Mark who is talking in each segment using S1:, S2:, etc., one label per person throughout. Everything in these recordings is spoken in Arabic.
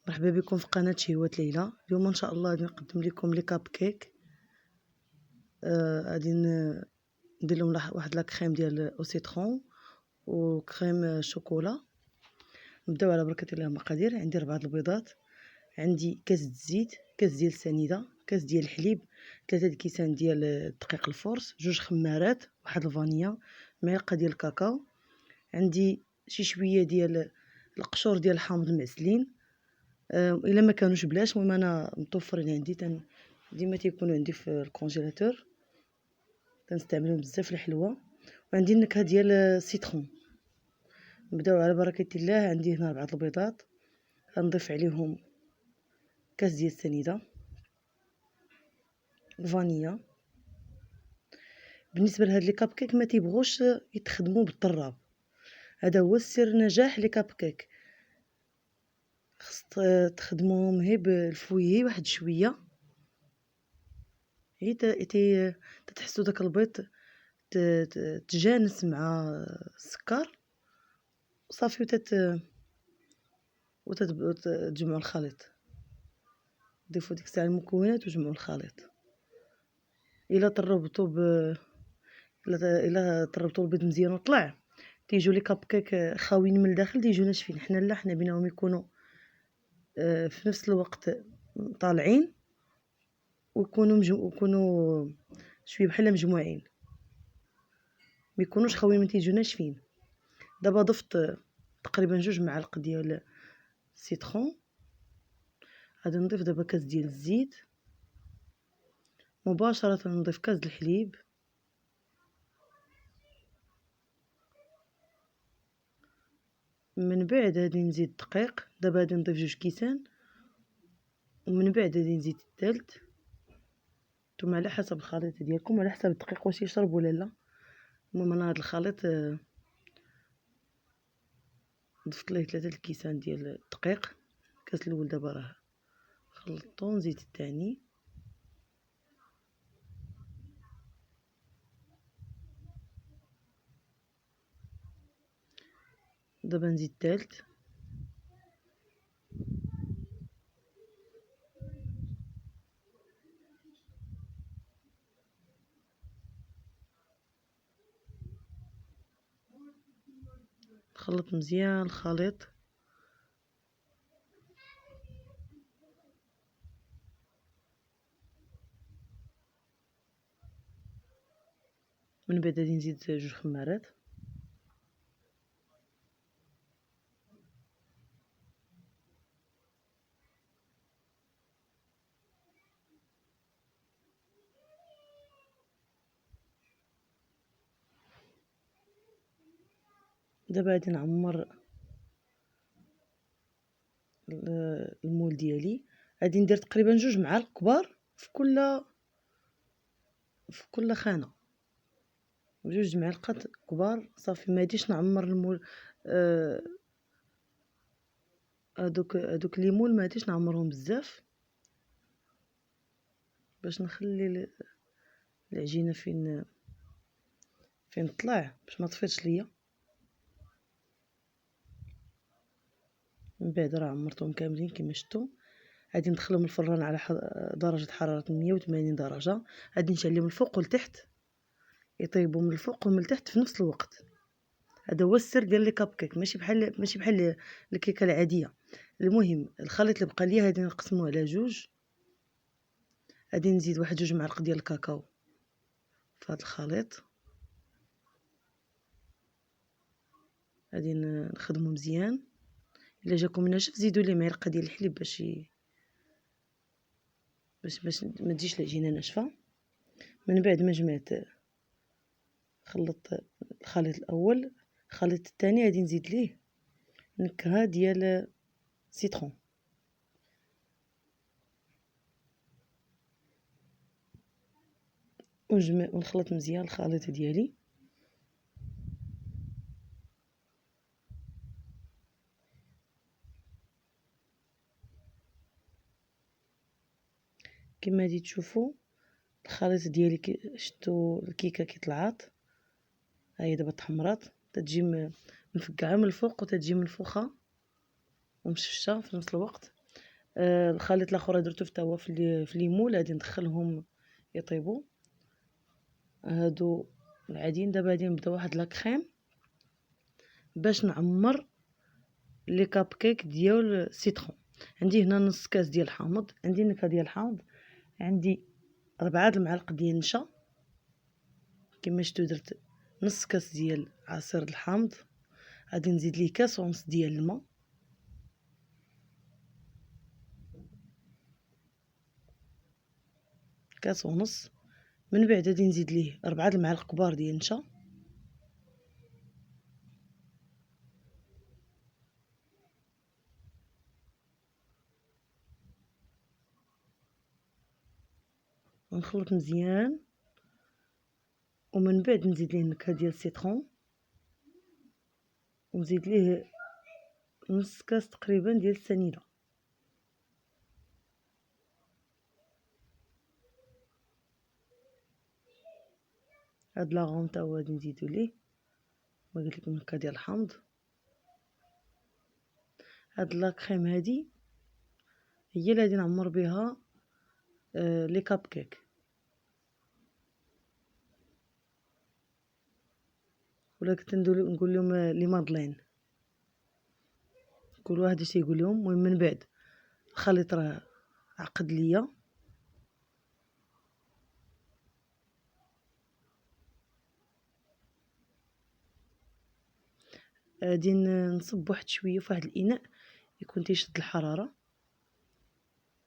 S1: مرحبا بكم في قناة شهوات ليلى. اليوم ان شاء الله غادي نقدم لكم لي كاب كيك. غادي ندير لهم واحد لا كريم ديال او سيترون وكريم شوكولا. نبداو على بركه الله. المقادير: عندي 4 البيضات، عندي كاس الزيت، كاس ديال السنيده، كاس ديال الحليب، 3 الكيسان ديال الدقيق الفورس، 2 خمارات، واحد الفانيا، معلقه ديال الكاكاو، عندي شي شويه ديال القشور ديال الحامض المعسلين. الا ما كانوش بلاش، المهم انا متوفرين عندي، ديما تيكونوا عندي في الكونجيلاتور، تنستعملهم بزاف في الحلوه. وعندي النكهه ديال السيترون. نبداو على بركه الله. عندي هنا 4 البيضات، غنضيف عليهم كاس ديال السنيده، الفانيا. بالنسبه لهاد لي كاب كيك ما تيبغوش يتخدموا بالطراب، هذا هو السر نجاح لي كاب كيك. خص تخدموهم غير بالفويي واحد شويه، هي تحسوا داك البيض تجانس مع السكر صافي، وتجمعوا الخليط. ضيفوا ديك الساعه المكونات وجمعوا الخليط. الا طربتوا الا طربتوا البيض مزيان وطلع، تيجوا لي كاب كيك خاويين من الداخل، تيجوا ناشفين. حنا لا، حنا بيناهم يكونوا في نفس الوقت طالعين، ويكونوا شويه بحال مجموعين، ما يكونوش خاويين من تيجوا ناشفين. دابا ضفت تقريبا 2 معالق ديال السيترون. غادي نضيف دابا كاس ديال الزيت، مباشره نضيف كاس الحليب، من بعد غادي نزيد الدقيق. دابا غادي نضيف 2 كيسان، ومن بعد غادي نزيد الثالث. نتوما على حسب الخليط ديالكم، على حسب الدقيق واش يشرب ولا لا. المهم انا هذا الخليط ضفت ليه 3 الكيسان ديال الدقيق. الكاس الاول دابا راه خلطته، نزيد الثاني، دابا نزيد الثالث، نخلط مزيان الخليط. من بعد غادي نزيد 2 خمارات، دابا غادي نعمر المول ديالي. غادي ندير تقريبا 2 معالق كبار في كل خانه، 2 معالق كبار صافي. ما غاديش نعمر المول. هادوك ليمون ما غاديش نعمرهم بزاف، باش نخلي العجينه فين طلع، باش ما تفيضش ليا. من بعد راه عمرتهم كاملين كما شفتوا. غادي ندخلهم الفران على درجه حراره 180 درجه. غادي نشعلهم من الفوق والتحت، يطيبوا من الفوق ومن التحت في نفس الوقت. هذا هو السر ديال لي كاب كيك، ماشي بحال الكيكه العاديه. المهم الخليط اللي بقى ليا غادي نقسموه على 2. غادي نزيد واحد 2 معالق ديال الكاكاو في هذا الخليط. غادي نخدمو مزيان. الا جاكم ناشف زيدوا ليه معلقه ديال الحليب باش ما تجيش العجينه ناشفه. من بعد ما جمعت خلط الخليط الاول، الخليط الثاني غادي نزيد ليه نكهه ديال سيترون، ونخلط مزيان الخليط ديالي. كما غادي تشوفوا الخليط ديالي، شفتوا الكيكه كي طلعت، ها هي دابا تحمرات، تتجي مفقعه من الفوق وتتجي منفوخه ومشفشه في نفس الوقت. الخليط الاخر درتو حتى هو في ليمون، غادي ندخلهم يطيبوا هادو العاديين. دابا غادي نبدا واحد لاكريم باش نعمر لي كاب كيك ديال السيترون. عندي هنا نص كاس ديال الحامض، عندي نكهه ديال الحامض، عندي 4 المعالق ديال النشا. كما شفتوا درت نص كاس ديال عصير الحامض، غادي نزيد ليه كاس ونص ديال الماء، كاس ونص. من بعد غادي نزيد ليه 4 المعالق كبار ديال النشا، ونخلط مزيان. ومن بعد نزيد ليه النكهه ديال السيترون، ونزيد ليه نص كاس تقريبا ديال السنيده. هاد لاغون تا هو غادي نزيدو ليه، ما قلت لكم النكهه ديال الحامض. هاد لاكريم هادي هي اللي غادي نعمر بها لي كاب كيك، ولا كنت نقول لهم لي مادلين، كل واحد اش يقول لهم. المهم من بعد الخليط راه عقد ليا، غادي نصب واحد شويه في واحد الاناء يكون تيشد الحراره،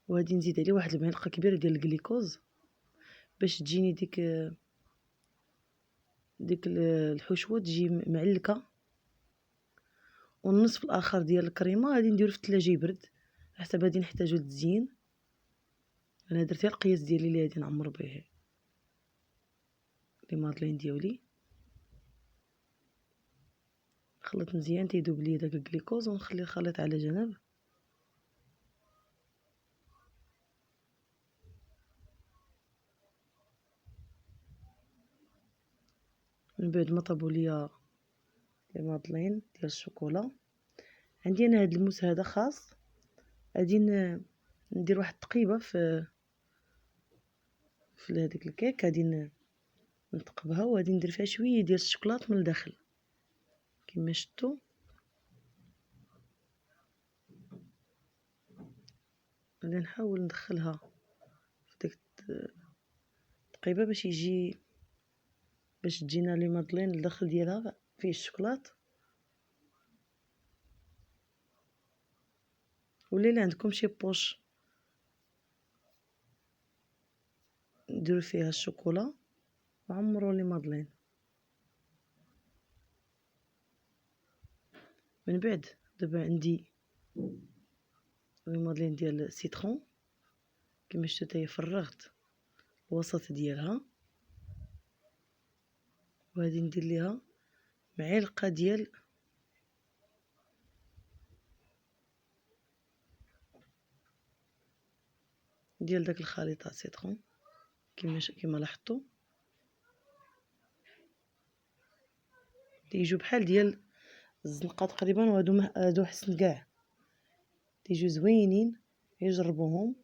S1: وغادي نزيد عليه واحد المعلقه كبيره ديال الجليكوز باش تجيني ديك الحشوه تجي معلكه. والنصف الاخر ديال الكريمه غادي نديرو في الثلاجه يبرد حتى غادي نحتاجو للتزيين. انا درت القياس ديالي اللي غادي نعمر به لي مادلين ديالي. خلط مزيان تيذوب لي داك الجليكوز، ونخلي الخليط على جنب. من بعد ما طابوا ليا لي مادلين ديال الشوكولا، عندي انا هاد الموس هذا خاص، غادي ندير واحد التقيبه في هذيك الكيك، غادي نثقبها وغادي ندير فيها شويه ديال الشوكولات من الداخل كما شفتوا. غادي نحاول ندخلها في ديك التقيبه باش تجينا لي مادلين الداخل ديالها فيه الشوكولات. ولا الا عندكم شي بوش نديرو فيها الشوكولا وعمروا لي مادلين. من بعد دابا عندي لي مادلين ديال السيترون كما شفتوا تاهي فرغت الوسط ديالها، وغادي ندير ليها معلقه ديال داك الخليط تاع السيترون كما لاحظتوا تيجيو بحال ديال الزنقه تقريبا. وهادو حسن كاع تيجيو زوينين، يجربوهم.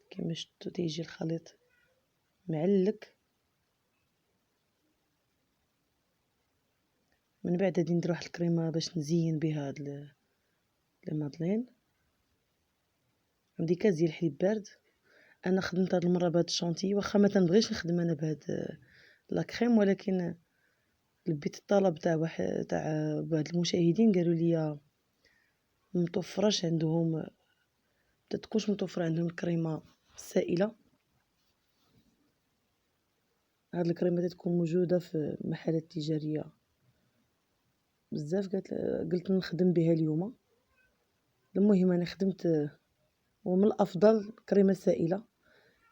S1: كما شفتوا تيجي الخليط معلك. من بعد غادي ندير واحد الكريمه باش نزين بها هاد لي مادلين. عندي كاس ديال الحليب بارد، انا خدمت هاد المره بهاد الشونتي، واخا ما تنبغيش نخدم انا بهاد لا كريم، ولكن لبيت الطلب تاع واحد تاع بعض المشاهدين قالوا لي متوفرش عندهم، تتكونش متوفره عندهم الكريمه السائله. هاد الكريمه تتكون موجوده في محلات تجاريه بزاف. قلت نخدم بها اليوم. المهم انا خدمت ومن الافضل كريمه سائله.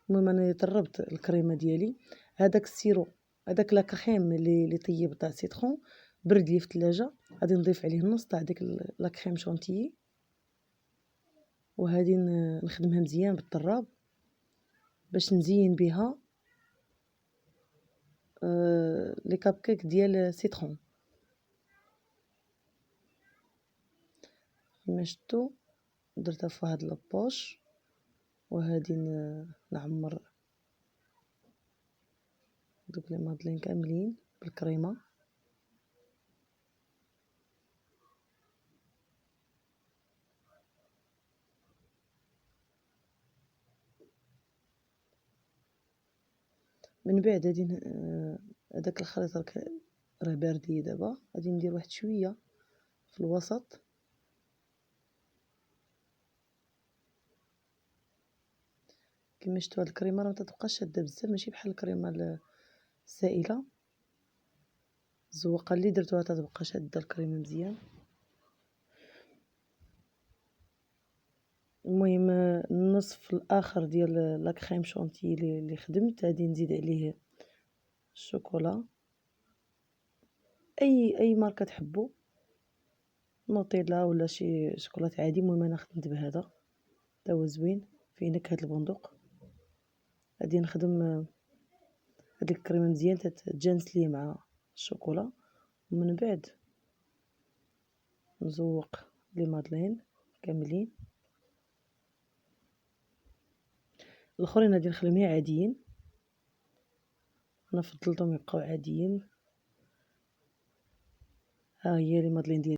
S1: المهم انا طربت الكريمه ديالي، هذاك السيرو هذاك لا كريم اللي طيب تاع سيترون برد لي في الثلاجه، غادي نضيف عليه نص تاع ديك لا كريم شونتيي، وهادي نخدمها مزيان بالطراب. باش نزين بها لي كاب كيك ديال سيترون. مشطو درتها في واحد لابوش، وهادي نعمر دوك لي مادلين كاملين بالكريمه. من بعد غادي هداك الخليط راه بارد ليا دابا، غادي ندير واحد شويه في الوسط كما شفتوا. هاد الكريمه راه متتبقاش شاده بزاف، ماشي بحال الكريمه السائله. الزوقه اللي درتوها تتبقى شاده الكريمه مزيان. المهم النصف الاخر ديال لا كريم شونتي اللي خدمت غادي نزيد عليه الشوكولا، اي ماركه تحبوا، نوتيلا ولا شي شوكولات عادي. المهم انا خدمت بهذا تا هو زوين فيه نكهه البندق. غادي نخدم هاد الكريمه مزيان تتجانس ليا مع الشوكولا، ومن بعد نزوق لي مادلين كاملين. الاخرين غادي نخليهم غير عاديين، انا فضلتهم يبقاو عاديين. ها هي لي مادلين ديالي.